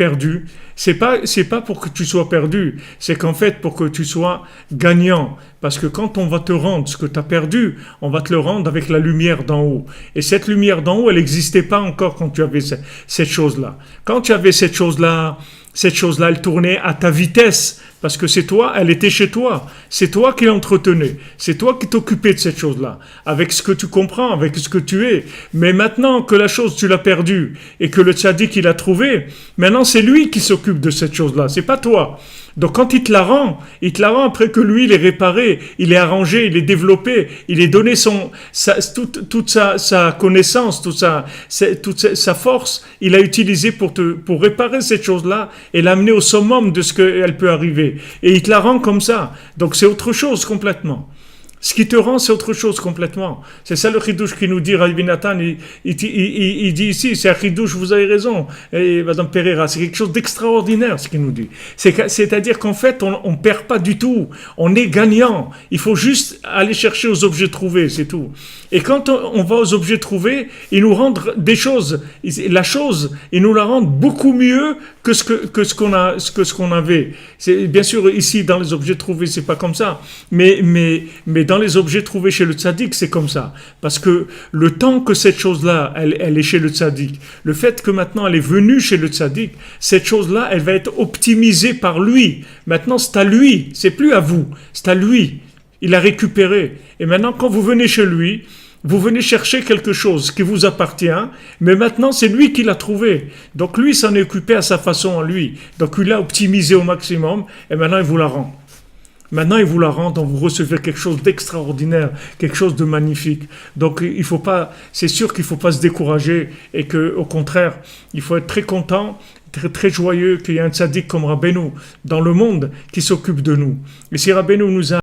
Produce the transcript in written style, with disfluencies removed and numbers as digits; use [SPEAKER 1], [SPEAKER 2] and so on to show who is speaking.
[SPEAKER 1] perdu, c'est pas pour que tu sois perdu, c'est qu'en fait pour que tu sois gagnant. Parce que quand on va te rendre ce que tu as perdu, on va te le rendre avec la lumière d'en haut. Et cette lumière d'en haut, elle n'existait pas encore quand tu avais cette chose-là. Quand tu avais cette chose-là, elle tournait à ta vitesse, parce que c'est toi, elle était chez toi. C'est toi qui l'entretenais. C'est toi qui t'occupais de cette chose-là, avec ce que tu comprends, avec ce que tu es. Mais maintenant que la chose, tu l'as perdue, et que le tzaddik, il l'a trouvée, maintenant c'est lui qui s'occupe de cette chose-là, c'est pas toi. Donc quand il te la rend après que lui, il est réparé, il est arrangé, il est développé, il est donné toute sa connaissance, toute sa force, il a utilisé pour réparer cette chose-là et l'amener au summum de ce qu'elle peut arriver. Et il te la rend comme ça. Donc c'est autre chose complètement. Ce qui te rend, c'est autre chose complètement. C'est ça le chidouche qui nous dit, Rabbi Nathan, il dit ici, c'est un chidouche, vous avez raison, et Madame Pereira, c'est quelque chose d'extraordinaire ce qu'il nous dit. C'est-à-dire qu'en fait, on perd pas du tout, on est gagnant. Il faut juste aller chercher aux objets trouvés, c'est tout. Et quand on va aux objets trouvés, ils nous rendent des choses. La chose, ils nous la rendent beaucoup mieux que ce qu'on avait. C'est, bien sûr, ici, dans les objets trouvés, c'est pas comme ça. Mais dans les objets trouvés chez le tzaddik, c'est comme ça. Parce que le temps que cette chose-là, elle est chez le tzaddik, le fait que maintenant elle est venue chez le tzaddik, cette chose-là, elle va être optimisée par lui. Maintenant, c'est à lui. C'est plus à vous. C'est à lui. Il a récupéré. Et maintenant, quand vous venez chez lui, vous venez chercher quelque chose qui vous appartient, mais maintenant c'est lui qui l'a trouvé. Donc lui s'en est occupé à sa façon, à lui. Donc il l'a optimisé au maximum, et maintenant il vous la rend. Maintenant, il vous la rend, donc vous recevez quelque chose d'extraordinaire, quelque chose de magnifique. Donc, il faut pas, c'est sûr qu'il ne faut pas se décourager et que, au contraire, il faut être très content, très, très joyeux qu'il y ait un tzaddik comme Rabbeinu dans le monde qui s'occupe de nous. Et si Rabbeinu nous a